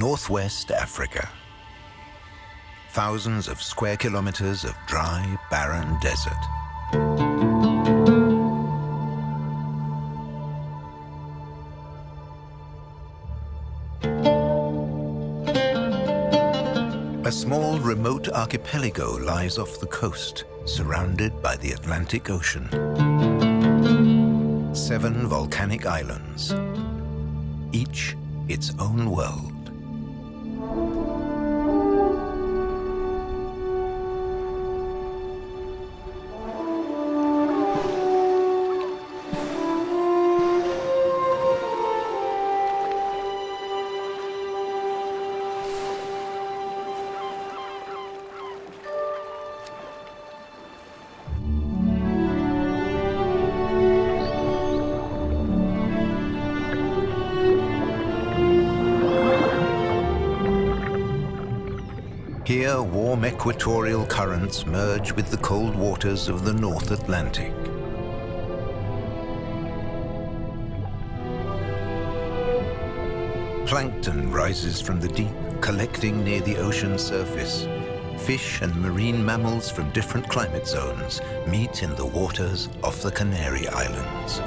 Northwest Africa. Thousands of square kilometers of dry, barren desert. A small, remote archipelago lies off the coast, surrounded by the Atlantic Ocean. 7 volcanic islands, each its own world. Here, warm equatorial currents merge with the cold waters of the North Atlantic. Plankton rises from the deep, collecting near the ocean surface. Fish and marine mammals from different climate zones meet in the waters off the Canary Islands.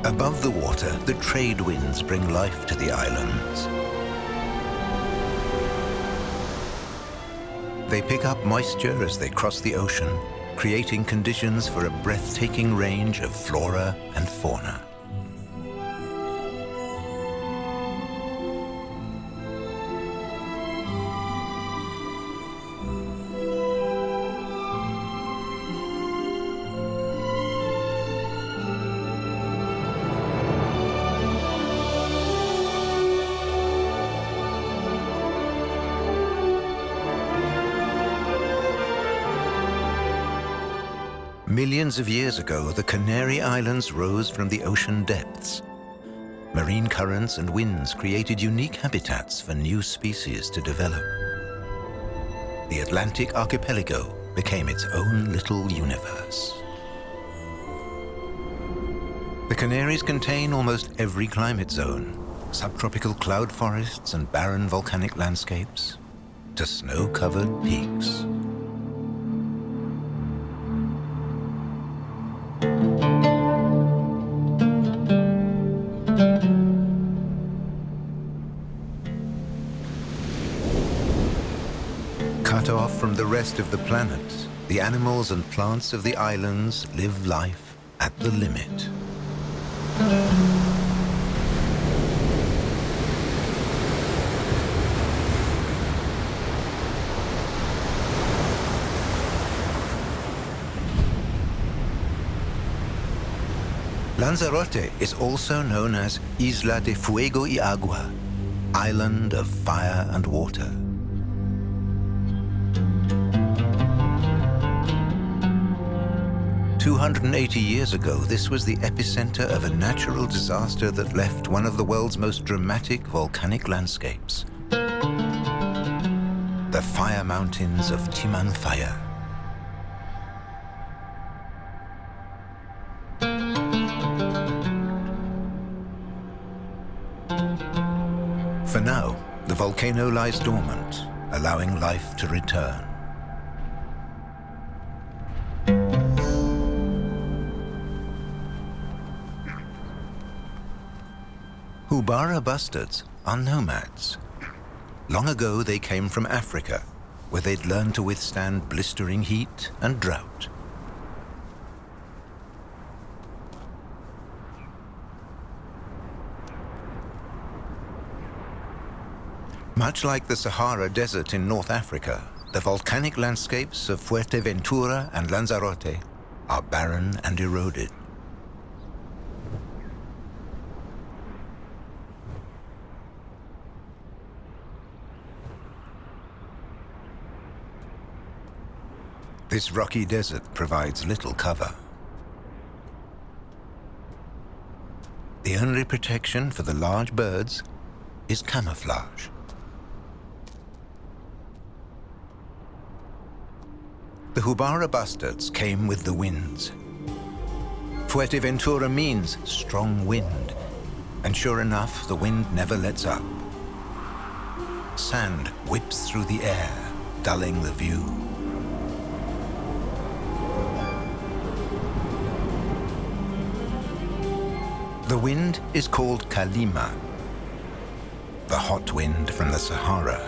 Above the water, the trade winds bring life to the islands. They pick up moisture as they cross the ocean, creating conditions for a breathtaking range of flora and fauna. Millions of years ago, the Canary Islands rose from the ocean depths. Marine currents and winds created unique habitats for new species to develop. The Atlantic archipelago became its own little universe. The Canaries contain almost every climate zone, subtropical cloud forests and barren volcanic landscapes, to snow-covered peaks. Cut off from the rest of the planet, the animals and plants of the islands live life at the limit. Lanzarote is also known as Isla de Fuego y Agua, Island of Fire and Water. "280 years ago, this was the epicenter of a natural disaster that left one of the world's most dramatic volcanic landscapes. The fire mountains of Timanfaya. For now, the volcano lies dormant, allowing life to return. Hubara bustards are nomads. Long ago, they came from Africa, where they'd learned to withstand blistering heat and drought. Much like the Sahara Desert in North Africa, the volcanic landscapes of Puerto Ventura and Lanzarote are barren and eroded. This rocky desert provides little cover. The only protection for the large birds is camouflage. The Hubara bustards came with the winds. Fuerteventura means strong wind, and sure enough, the wind never lets up. Sand whips through the air, dulling the view. The wind is called Kalima, the hot wind from the Sahara.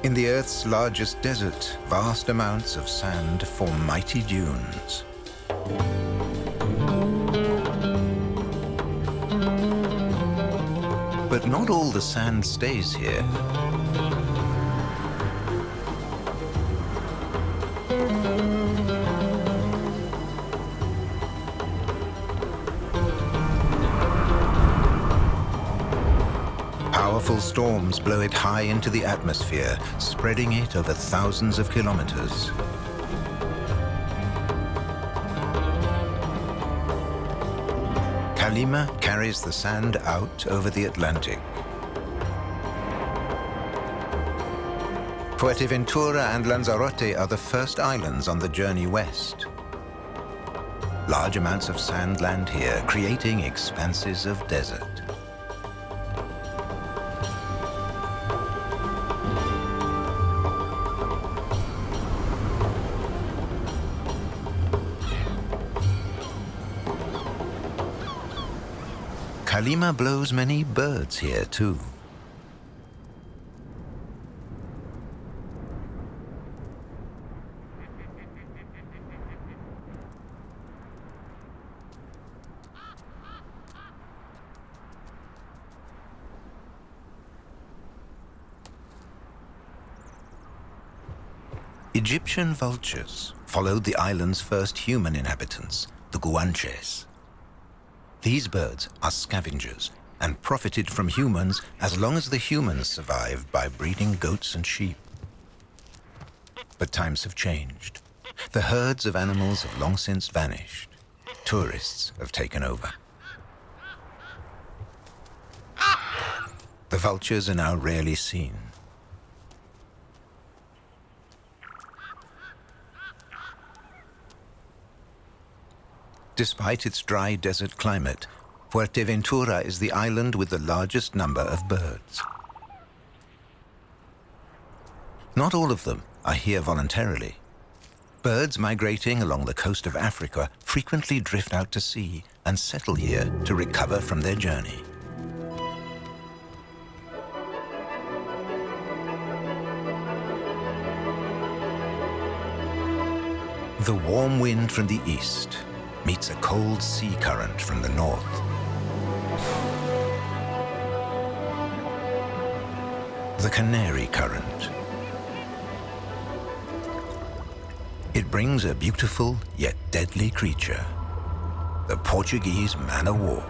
In the Earth's largest desert, vast amounts of sand form mighty dunes. But not all the sand stays here. Powerful storms blow it high into the atmosphere, spreading it over thousands of kilometers. Kalima carries the sand out over the Atlantic. Fuerteventura and Lanzarote are the first islands on the journey west. Large amounts of sand land here, creating expanses of desert. Kalima blows many birds here too. Egyptian vultures followed the island's first human inhabitants, the Guanches. These birds are scavengers and profited from humans as long as the humans survived by breeding goats and sheep. But times have changed. The herds of animals have long since vanished. Tourists have taken over. The vultures are now rarely seen. Despite its dry desert climate, Fuerteventura is the island with the largest number of birds. Not all of them are here voluntarily. Birds migrating along the coast of Africa frequently drift out to sea and settle here to recover from their journey. The warm wind from the east meets a cold sea current from the north. The Canary current. It brings a beautiful yet deadly creature, the Portuguese man-o'-war.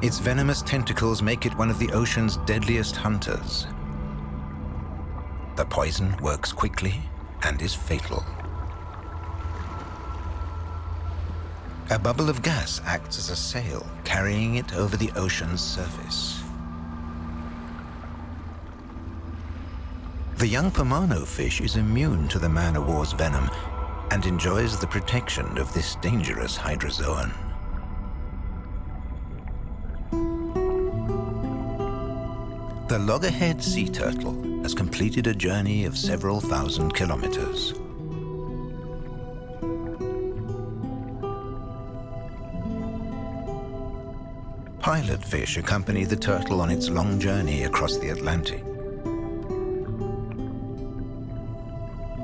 Its venomous tentacles make it one of the ocean's deadliest hunters. The poison works quickly and is fatal. A bubble of gas acts as a sail, carrying it over the ocean's surface. The young Pomano fish is immune to the man-o'-war's venom and enjoys the protection of this dangerous hydrozoan. The loggerhead sea turtle has completed a journey of several thousand kilometers. Pilot fish accompany the turtle on its long journey across the Atlantic.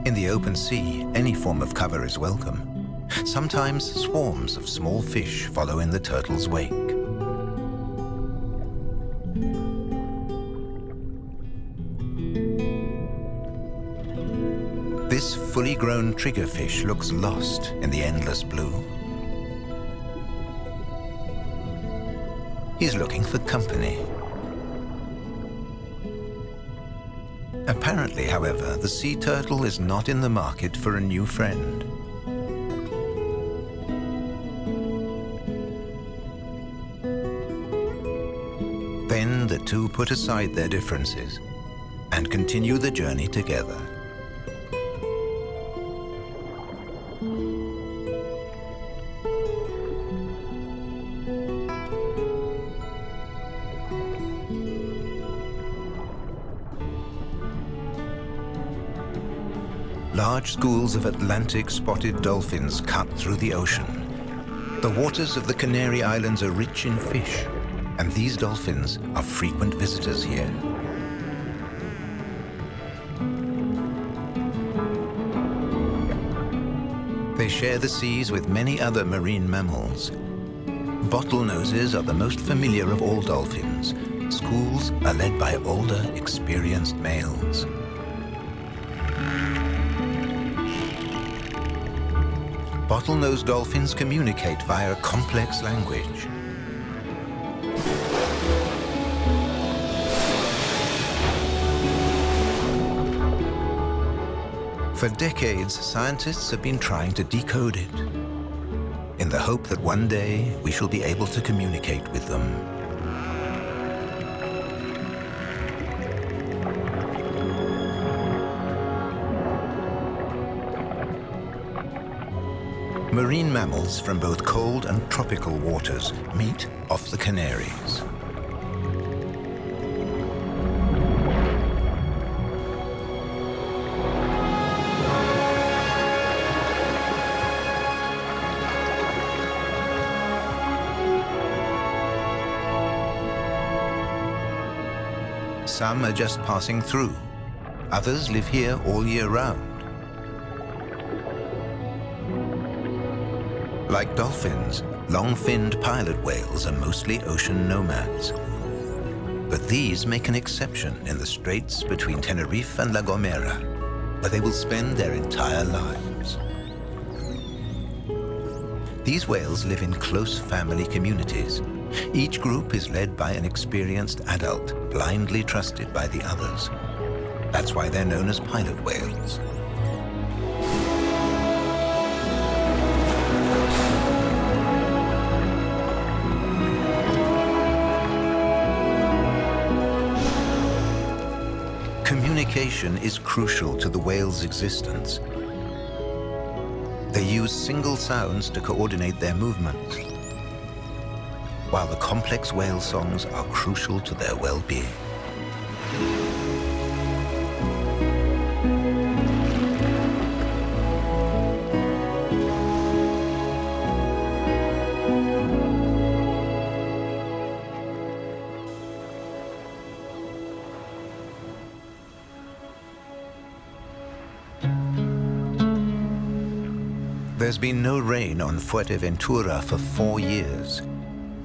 In the open sea, any form of cover is welcome. Sometimes swarms of small fish follow in the turtle's wake. This fully grown triggerfish looks lost in the endless blue. He's looking for company. Apparently, however, the sea turtle is not in the market for a new friend. They Then the two put aside their differences and continue the journey together. Large schools of Atlantic spotted dolphins cut through the ocean. The waters of the Canary Islands are rich in fish, and these dolphins are frequent visitors here. They share the seas with many other marine mammals. Bottlenoses are the most familiar of all dolphins. Schools are led by older, experienced males. Bottlenose dolphins communicate via a complex language. For decades, scientists have been trying to decode it, in the hope that one day we shall be able to communicate with them. Marine mammals from both cold and tropical waters meet off the Canaries. Some are just passing through. Others live here all year round. Like dolphins, long-finned pilot whales are mostly ocean nomads. But these make an exception in the straits between Tenerife and La Gomera, where they will spend their entire lives. These whales live in close family communities. Each group is led by an experienced adult, blindly trusted by the others. That's why they're known as pilot whales. Communication is crucial to the whale's existence. They use single sounds to coordinate their movements, while the complex whale songs are crucial to their well-being. There's been no rain on Fuerto Ventura for 4 years.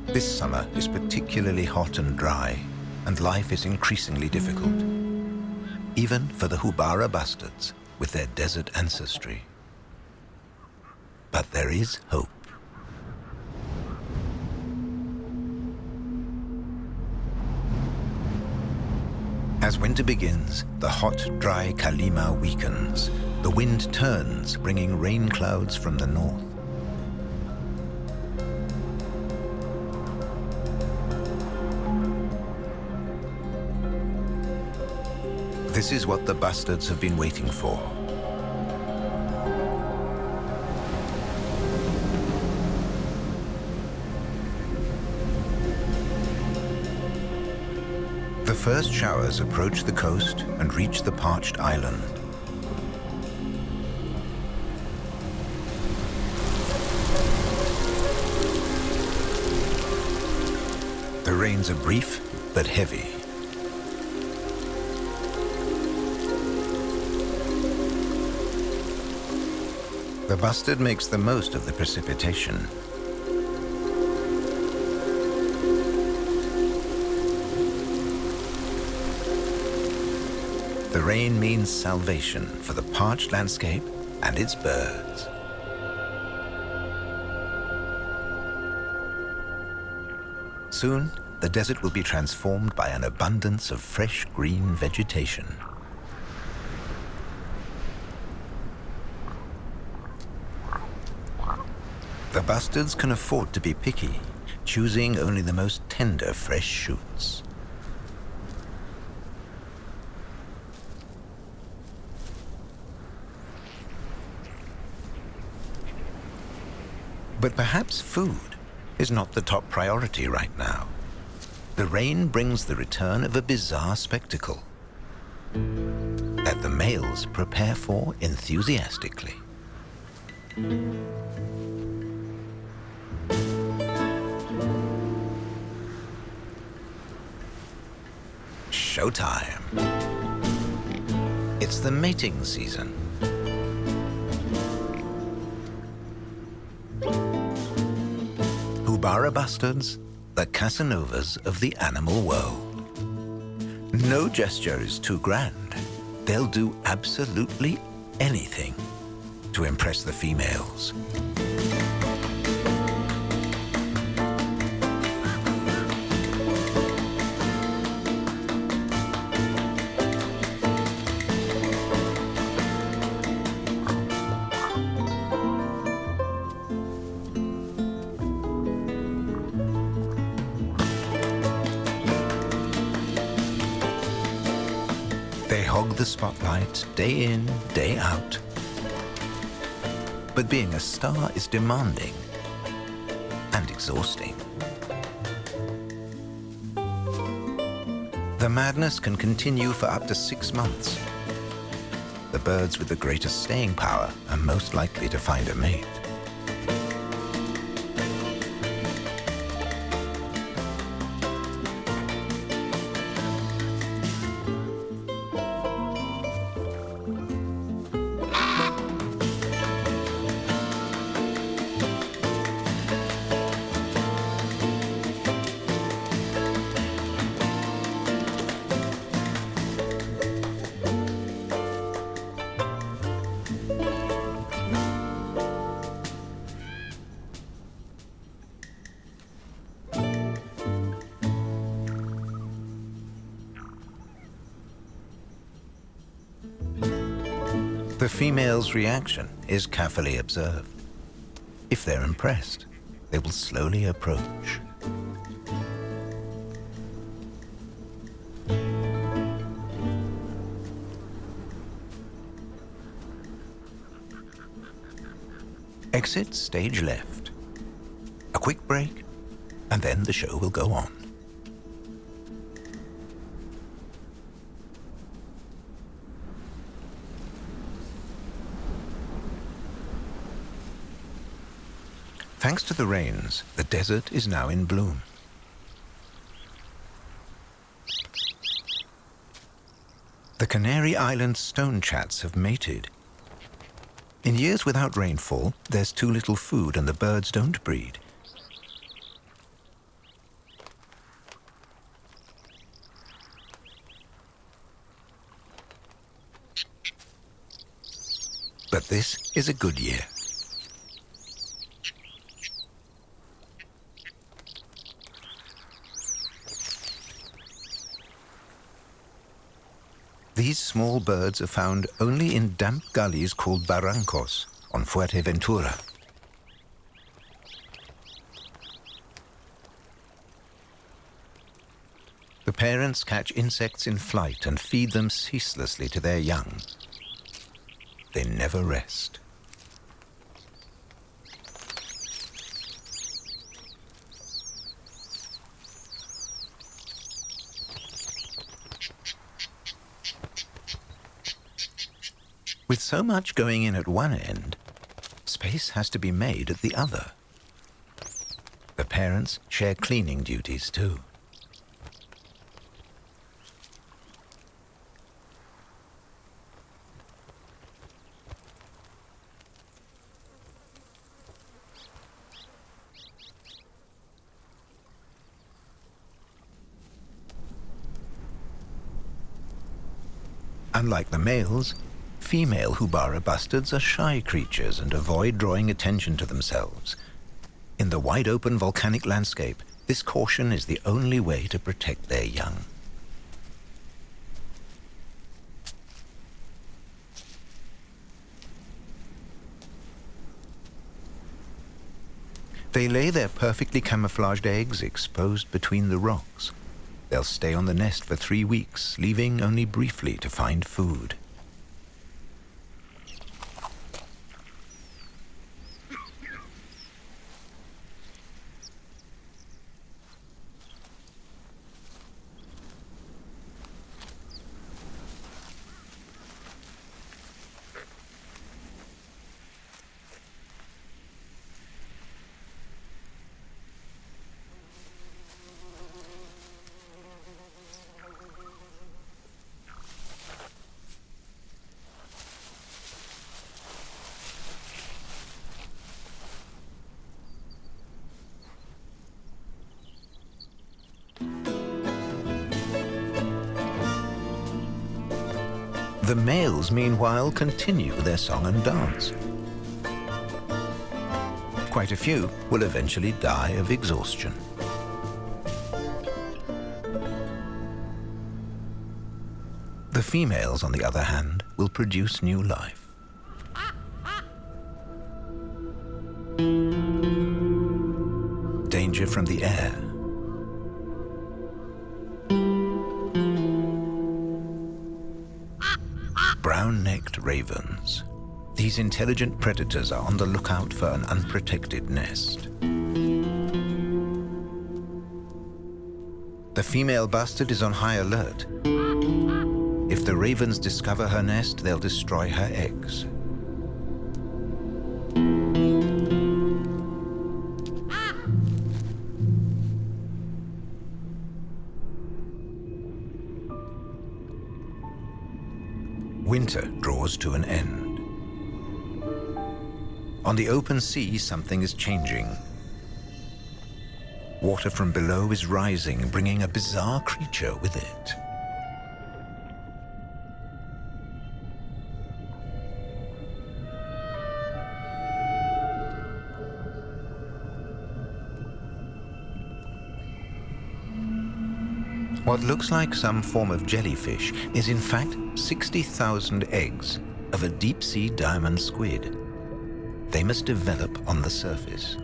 This summer is particularly hot and dry, and life is increasingly difficult, even for the Hubara bustards with their desert ancestry. But there is hope. As winter begins, the hot, dry Calima weakens. The wind turns, bringing rain clouds from the north. This is what the bustards have been waiting for. The first showers approach the coast and reach the parched island. The rains are brief but heavy. The bustard makes the most of the precipitation. The rain means salvation for the parched landscape and its birds. Soon, the desert will be transformed by an abundance of fresh green vegetation. The bustards can afford to be picky, choosing only the most tender fresh shoots. But perhaps food is not the top priority right now. The rain brings the return of a bizarre spectacle that the males prepare for enthusiastically. Showtime. It's the mating season. Houbara bustards, the Casanovas of the animal world. No gesture is too grand. They'll do absolutely anything to impress the females. They hog the spotlight day in, day out. But being a star is demanding and exhausting. The madness can continue for up to 6 months. The birds with the greatest staying power are most likely to find a mate. The female's reaction is carefully observed. If they're impressed, they will slowly approach. Exit stage left. A quick break, and then the show will go on. Thanks to the rains, the desert is now in bloom. The Canary Islands stone chats have mated. In years without rainfall, there's too little food and the birds don't breed. But this is a good year. These small birds are found only in damp gullies called barrancos on Fuerto Ventura. The parents catch insects in flight and feed them ceaselessly to their young. They never rest. With so much going in at one end, space has to be made at the other. The parents share cleaning duties too. Unlike the males, female Houbara bustards are shy creatures and avoid drawing attention to themselves. In the wide-open volcanic landscape, this caution is the only way to protect their young. They lay their perfectly camouflaged eggs exposed between the rocks. They'll stay on the nest for 3 weeks, leaving only briefly to find food. The males, meanwhile, continue their song and dance. Quite a few will eventually die of exhaustion. The females, on the other hand, will produce new life. Danger from the air. Brown-necked ravens. These intelligent predators are on the lookout for an unprotected nest. The female bustard is on high alert. If the ravens discover her nest, they'll destroy her eggs. Winter draws to an end. On the open sea, something is changing. Water from below is rising, bringing a bizarre creature with it. What looks like some form of jellyfish is in fact 60,000 eggs of a deep-sea diamond squid. They must develop on the surface.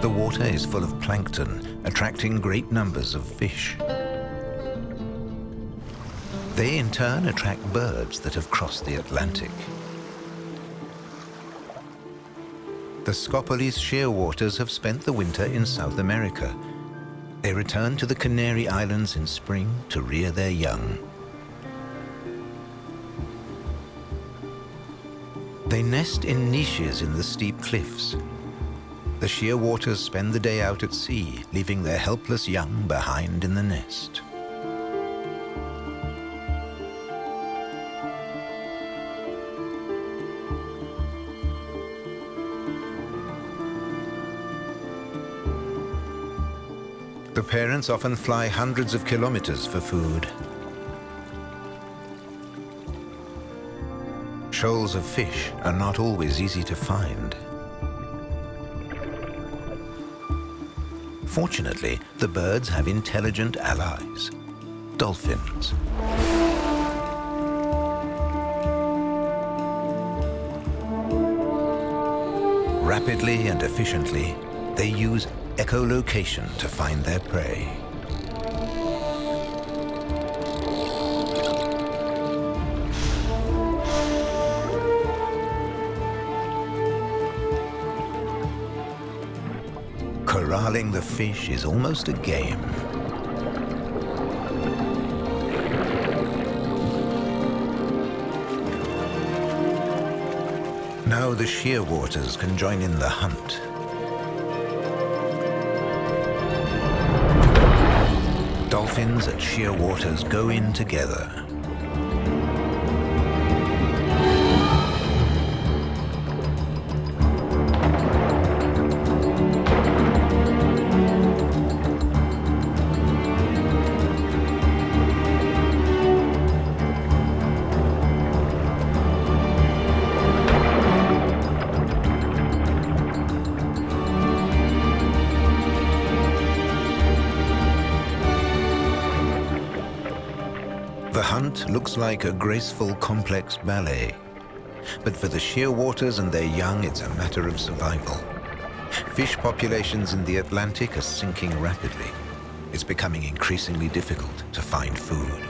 The water is full of plankton, attracting great numbers of fish. They in turn attract birds that have crossed the Atlantic. The Scopolis shearwaters have spent the winter in South America. They return to the Canary Islands in spring to rear their young. They nest in niches in the steep cliffs. The shearwaters spend the day out at sea, leaving their helpless young behind in the nest. The parents often fly hundreds of kilometers for food. Shoals of fish are not always easy to find. Fortunately, the birds have intelligent allies, dolphins. Rapidly and efficiently, they use echolocation to find their prey. Corralling the fish is almost a game. Now the shearwaters can join in the hunt. Dolphins and shearwaters go in together. The hunt looks like a graceful, complex ballet. But for the shearwaters and their young, it's a matter of survival. Fish populations in the Atlantic are sinking rapidly. It's becoming increasingly difficult to find food.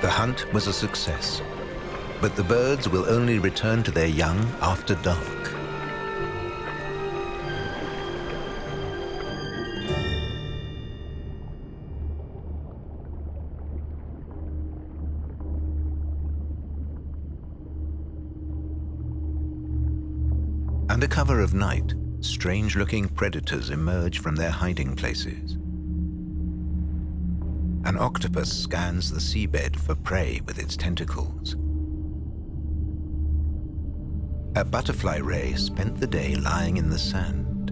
The hunt was a success, but the birds will only return to their young after dark. Under cover of night, strange-looking predators emerge from their hiding places. An octopus scans the seabed for prey with its tentacles. A butterfly ray spent the day lying in the sand.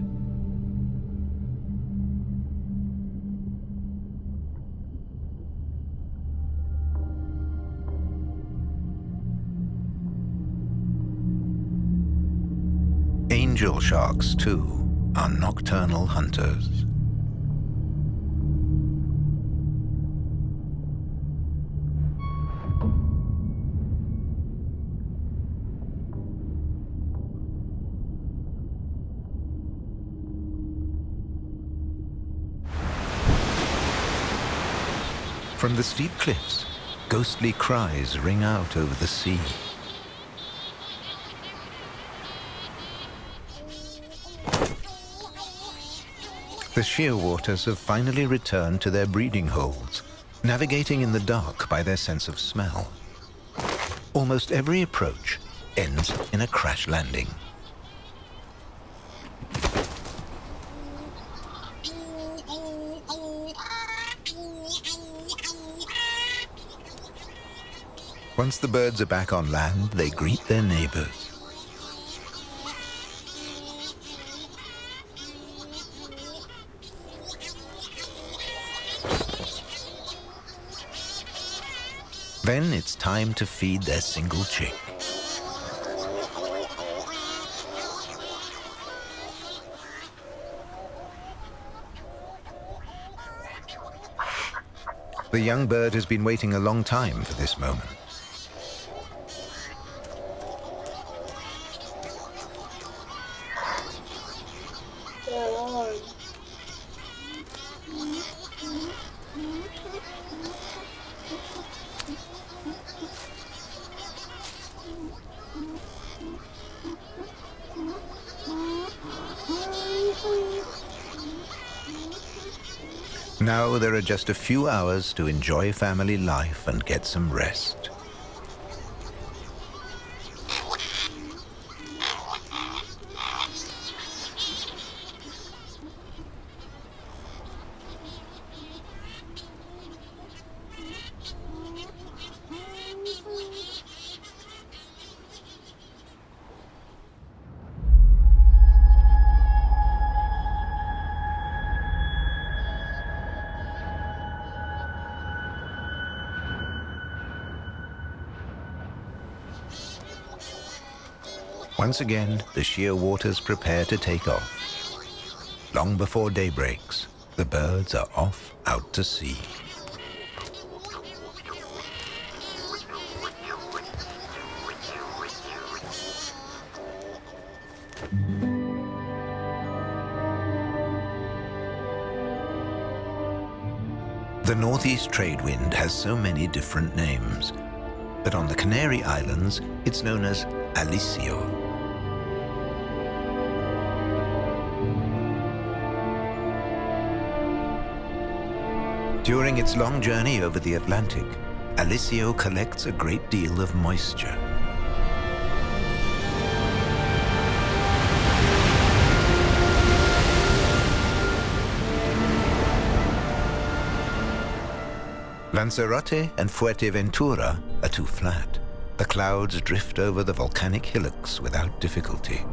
Angel sharks, too, are nocturnal hunters. From the steep cliffs, ghostly cries ring out over the sea. The shearwaters have finally returned to their breeding holes, navigating in the dark by their sense of smell. Almost every approach ends in a crash landing. Once the birds are back on land, they greet their neighbors. Then it's time to feed their single chick. The young bird has been waiting a long time for this moment. Now there are just a few hours to enjoy family life and get some rest. Once again, the shearwaters prepare to take off. Long before day breaks, the birds are off out to sea. The northeast trade wind has so many different names, but on the Canary Islands, it's known as Alisio. During its long journey over the Atlantic, Alisio collects a great deal of moisture. Lanzarote and Puerto Ventura are too flat. The clouds drift over the volcanic hillocks without difficulty.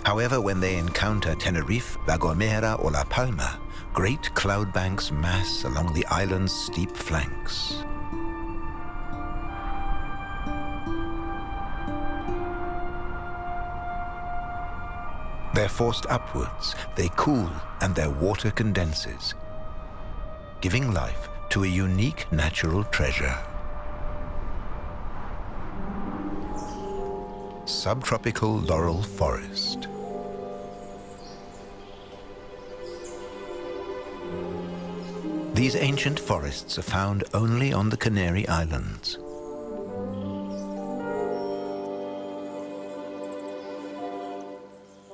However, when they encounter Tenerife, La Gomera, or La Palma, great cloud banks mass along the island's steep flanks. They're forced upwards, they cool, and their water condenses, giving life to a unique natural treasure. Subtropical Laurel forest. These ancient forests are found only on the Canary Islands.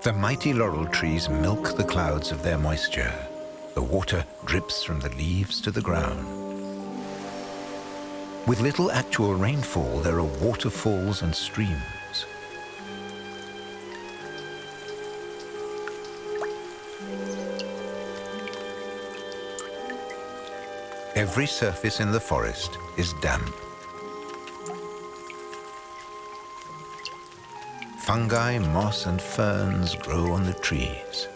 The mighty laurel trees milk the clouds of their moisture. The water drips from the leaves to the ground. With little actual rainfall, there are waterfalls and streams. Every surface in the forest is damp. Fungi, moss, and ferns grow on the trees.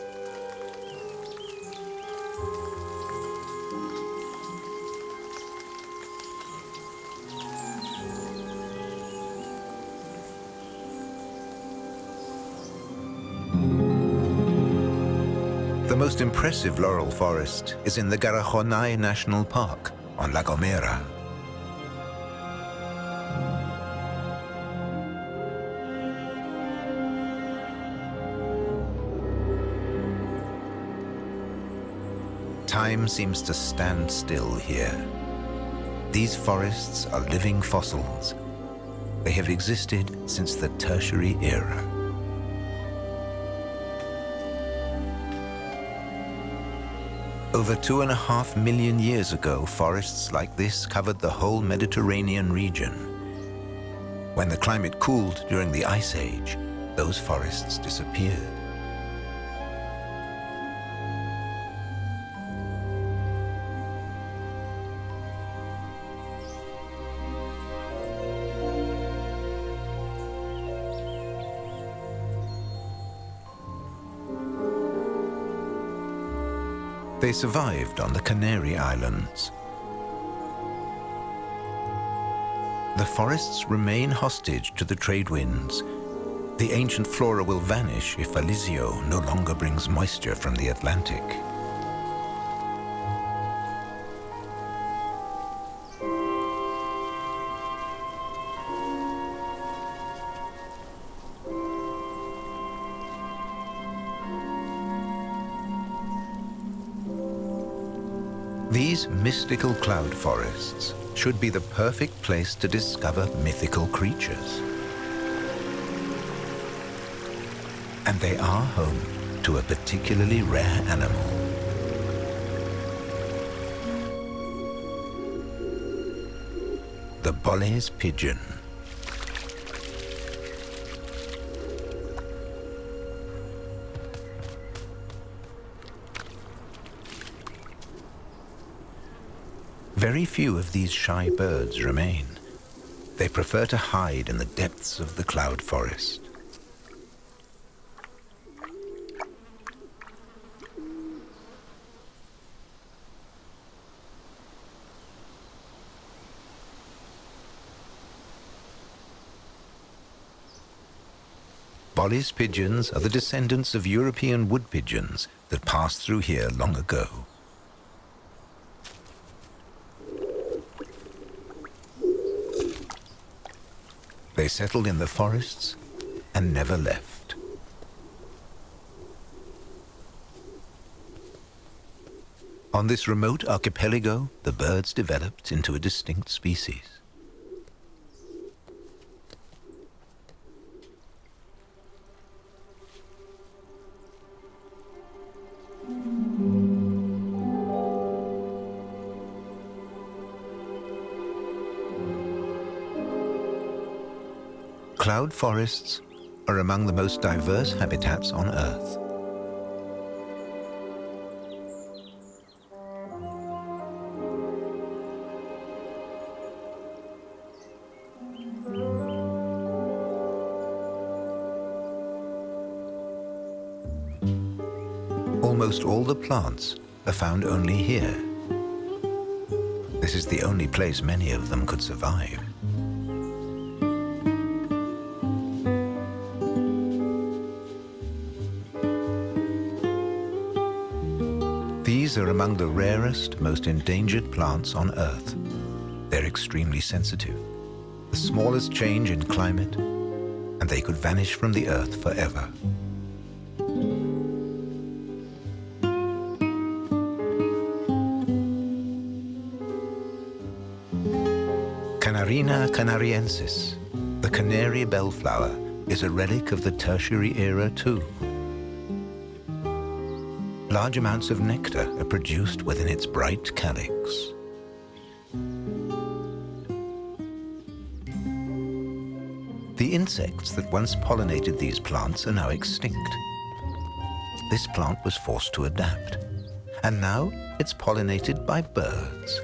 The most impressive laurel forest is in the Garajonay National Park on La Gomera. Time seems to stand still here. These forests are living fossils. They have existed since the Tertiary era. Over 2.5 million years ago, forests like this covered the whole Mediterranean region. When the climate cooled during the Ice Age, those forests disappeared. They survived on the Canary Islands. The forests remain hostage to the trade winds. The ancient flora will vanish if Alisio no longer brings moisture from the Atlantic. These mystical cloud forests should be the perfect place to discover mythical creatures. And they are home to a particularly rare animal. The Bolly's pigeon. Very few of these shy birds remain. They prefer to hide in the depths of the cloud forest. Bolly's pigeons are the descendants of European wood pigeons that passed through here long ago. They settled in the forests and never left. On this remote archipelago, the birds developed into a distinct species. Cloud forests are among the most diverse habitats on Earth. Almost all the plants are found only here. This is the only place many of them could survive. These are among the rarest, most endangered plants on Earth. They're extremely sensitive. The smallest change in climate, and they could vanish from the Earth forever. Nerina canariensis, the canary bellflower, is a relic of the Tertiary era too. Large amounts of nectar are produced within its bright calyx. The insects that once pollinated these plants are now extinct. This plant was forced to adapt, and now it's pollinated by birds.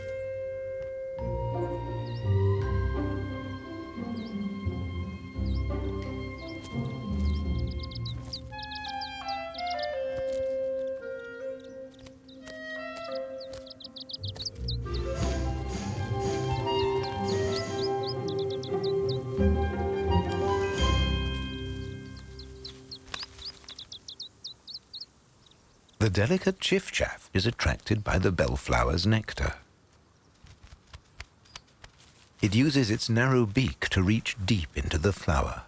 The delicate chiffchaff is attracted by the bellflower's nectar. It uses its narrow beak to reach deep into the flower.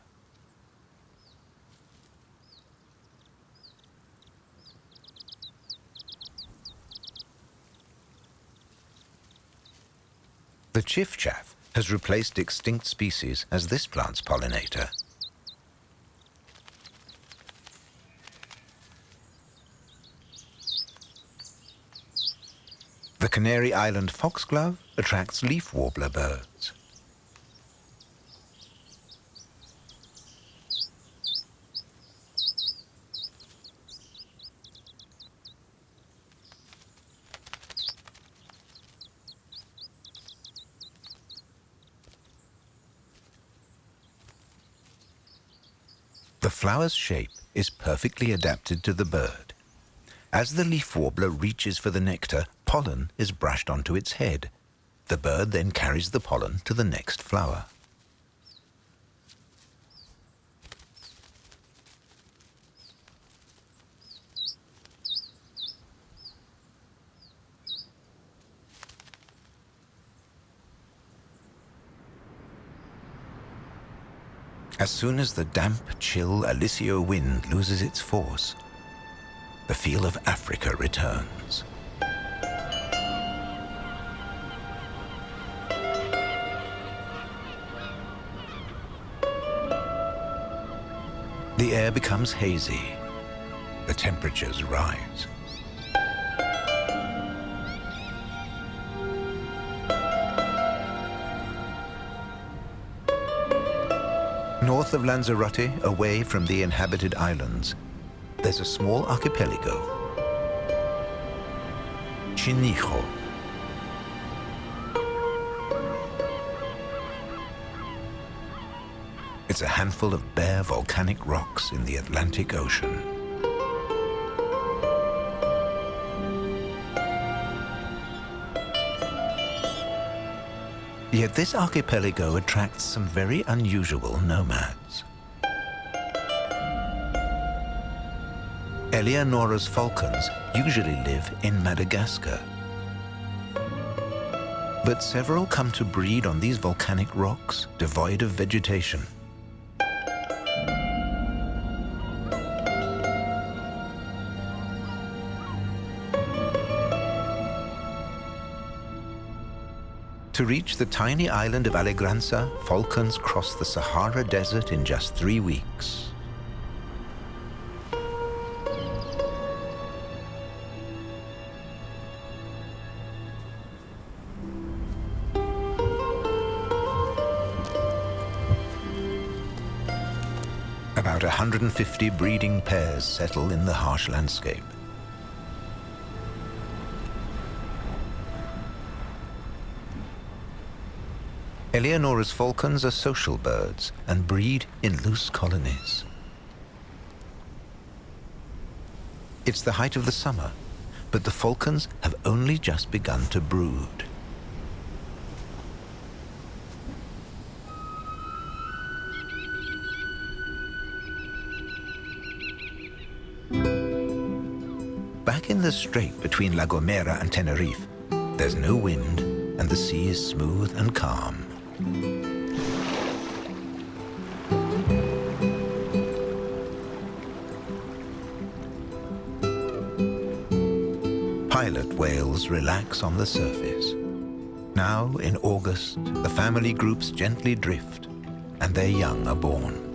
The chiffchaff has replaced extinct species as this plant's pollinator. The Canary Island foxglove attracts leaf warbler birds. The flower's shape is perfectly adapted to the bird. As the leaf warbler reaches for the nectar, pollen is brushed onto its head. The bird then carries the pollen to the next flower. As soon as the damp, chill Alisio wind loses its force, the feel of Africa returns. The air becomes hazy. The temperatures rise. North of Lanzarote, away from the inhabited islands, there's a small archipelago, Chinijo. It's a handful of bare volcanic rocks in the Atlantic Ocean. Yet this archipelago attracts some very unusual nomads. Eleonora's falcons usually live in Madagascar. But several come to breed on these volcanic rocks, devoid of vegetation. To reach the tiny island of Alegranza, falcons cross the Sahara Desert in just 3 weeks. About 150 breeding pairs settle in the harsh landscape. Eleonora's falcons are social birds and breed in loose colonies. It's the height of the summer, but the falcons have only just begun to brood. Back in the strait between La Gomera and Tenerife, there's no wind and the sea is smooth and calm. Pilot whales relax on the surface. Now, in August, the family groups gently drift, and their young are born.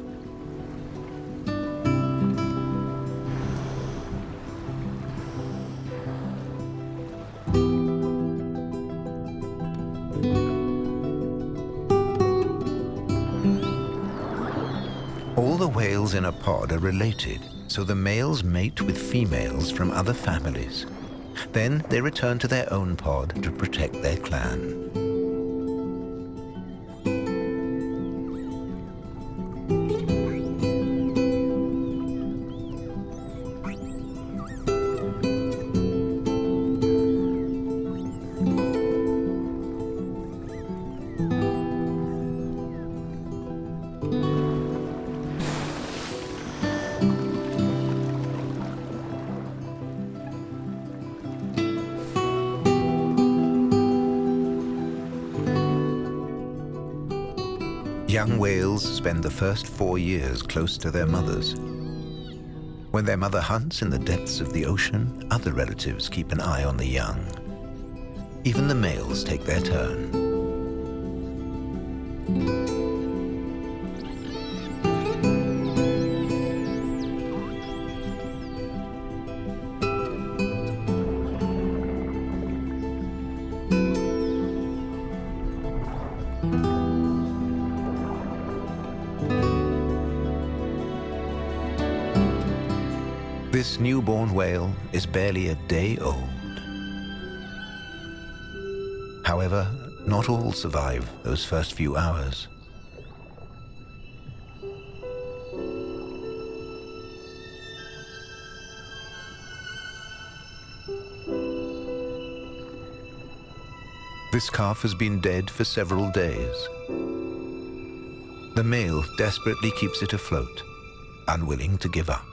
All the whales in a pod are related, so the males mate with females from other families. Then they return to their own pod to protect their clan. Young whales spend the first 4 years close to their mothers. When their mother hunts in the depths of the ocean, other relatives keep an eye on the young. Even the males take their turn. This newborn whale is barely a day old. However, not all survive those first few hours. This calf has been dead for several days. The male desperately keeps it afloat, unwilling to give up.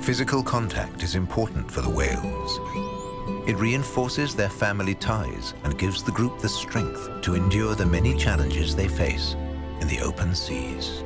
Physical contact is important for the whales. It reinforces their family ties and gives the group the strength to endure the many challenges they face in the open seas.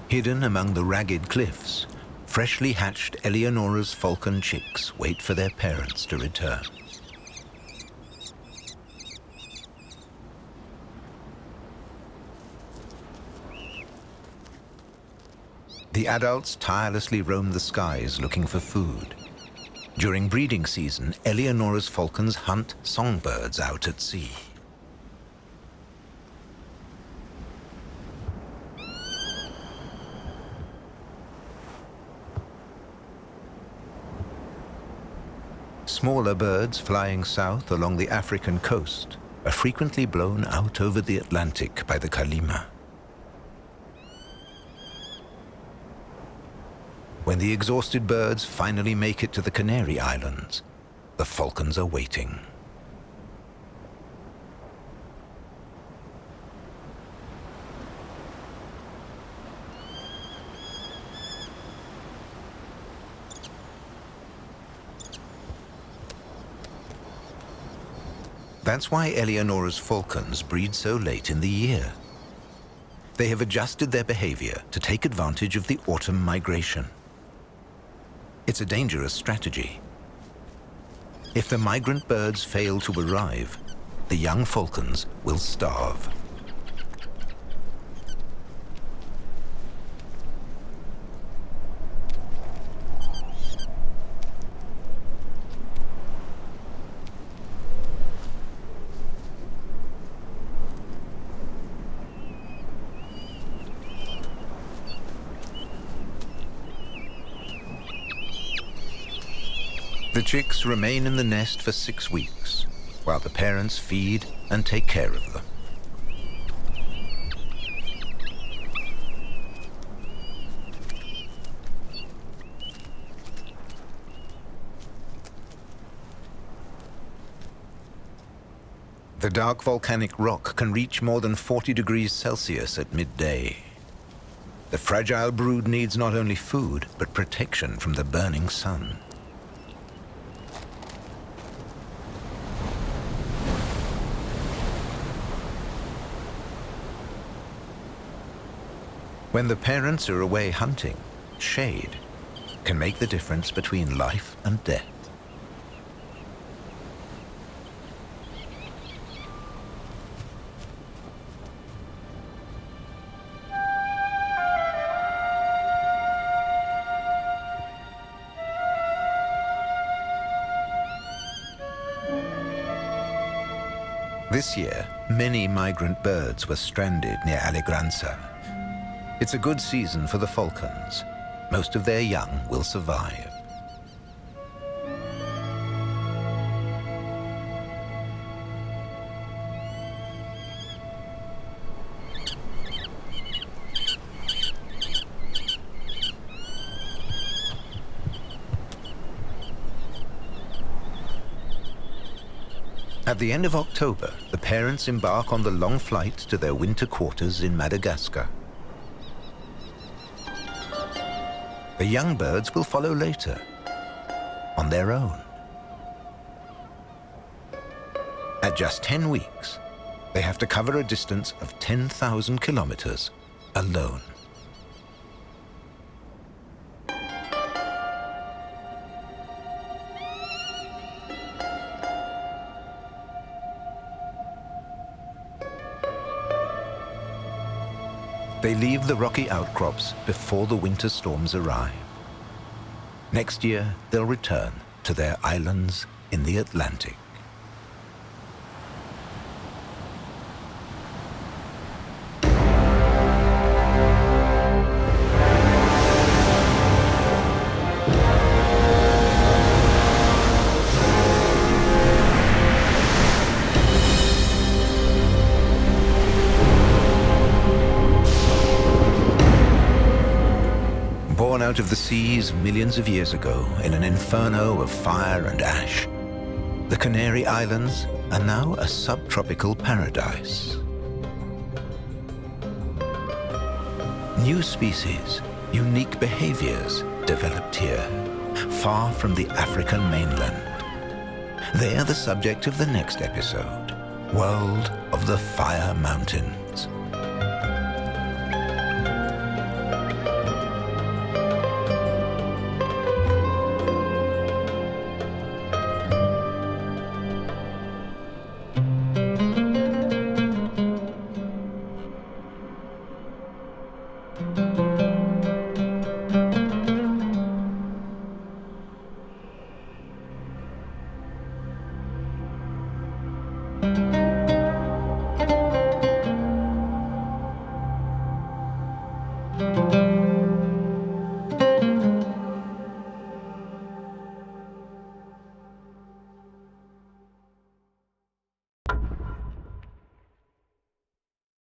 Hidden among the ragged cliffs, freshly hatched Eleonora's falcon chicks wait for their parents to return. The adults tirelessly roam the skies looking for food. During breeding season, Eleonora's falcons hunt songbirds out at sea. Smaller birds flying south along the African coast are frequently blown out over the Atlantic by the Kalima. When the exhausted birds finally make it to the Canary Islands, the falcons are waiting. That's why Eleonora's falcons breed so late in the year. They have adjusted their behavior to take advantage of the autumn migration. It's a dangerous strategy. If the migrant birds fail to arrive, the young falcons will starve. The chicks remain in the nest for 6 weeks, while the parents feed and take care of them. The dark volcanic rock can reach more than 40 degrees Celsius at midday. The fragile brood needs not only food, but protection from the burning sun. When the parents are away hunting, shade can make the difference between life and death. This year, many migrant birds were stranded near Alegranza. It's a good season for the falcons. Most of their young will survive. At the end of October, the parents embark on the long flight to their winter quarters in Madagascar. The young birds will follow later, on their own. At just 10 weeks, they have to cover a distance of 10,000 kilometers alone. They leave the rocky outcrops before the winter storms arrive. Next year, they'll return to their islands in the Atlantic. Born out of the seas millions of years ago in an inferno of fire and ash, the Canary Islands are now a subtropical paradise. New species, unique behaviors developed here, far from the African mainland. They are the subject of the next episode, World of the Fire Mountain.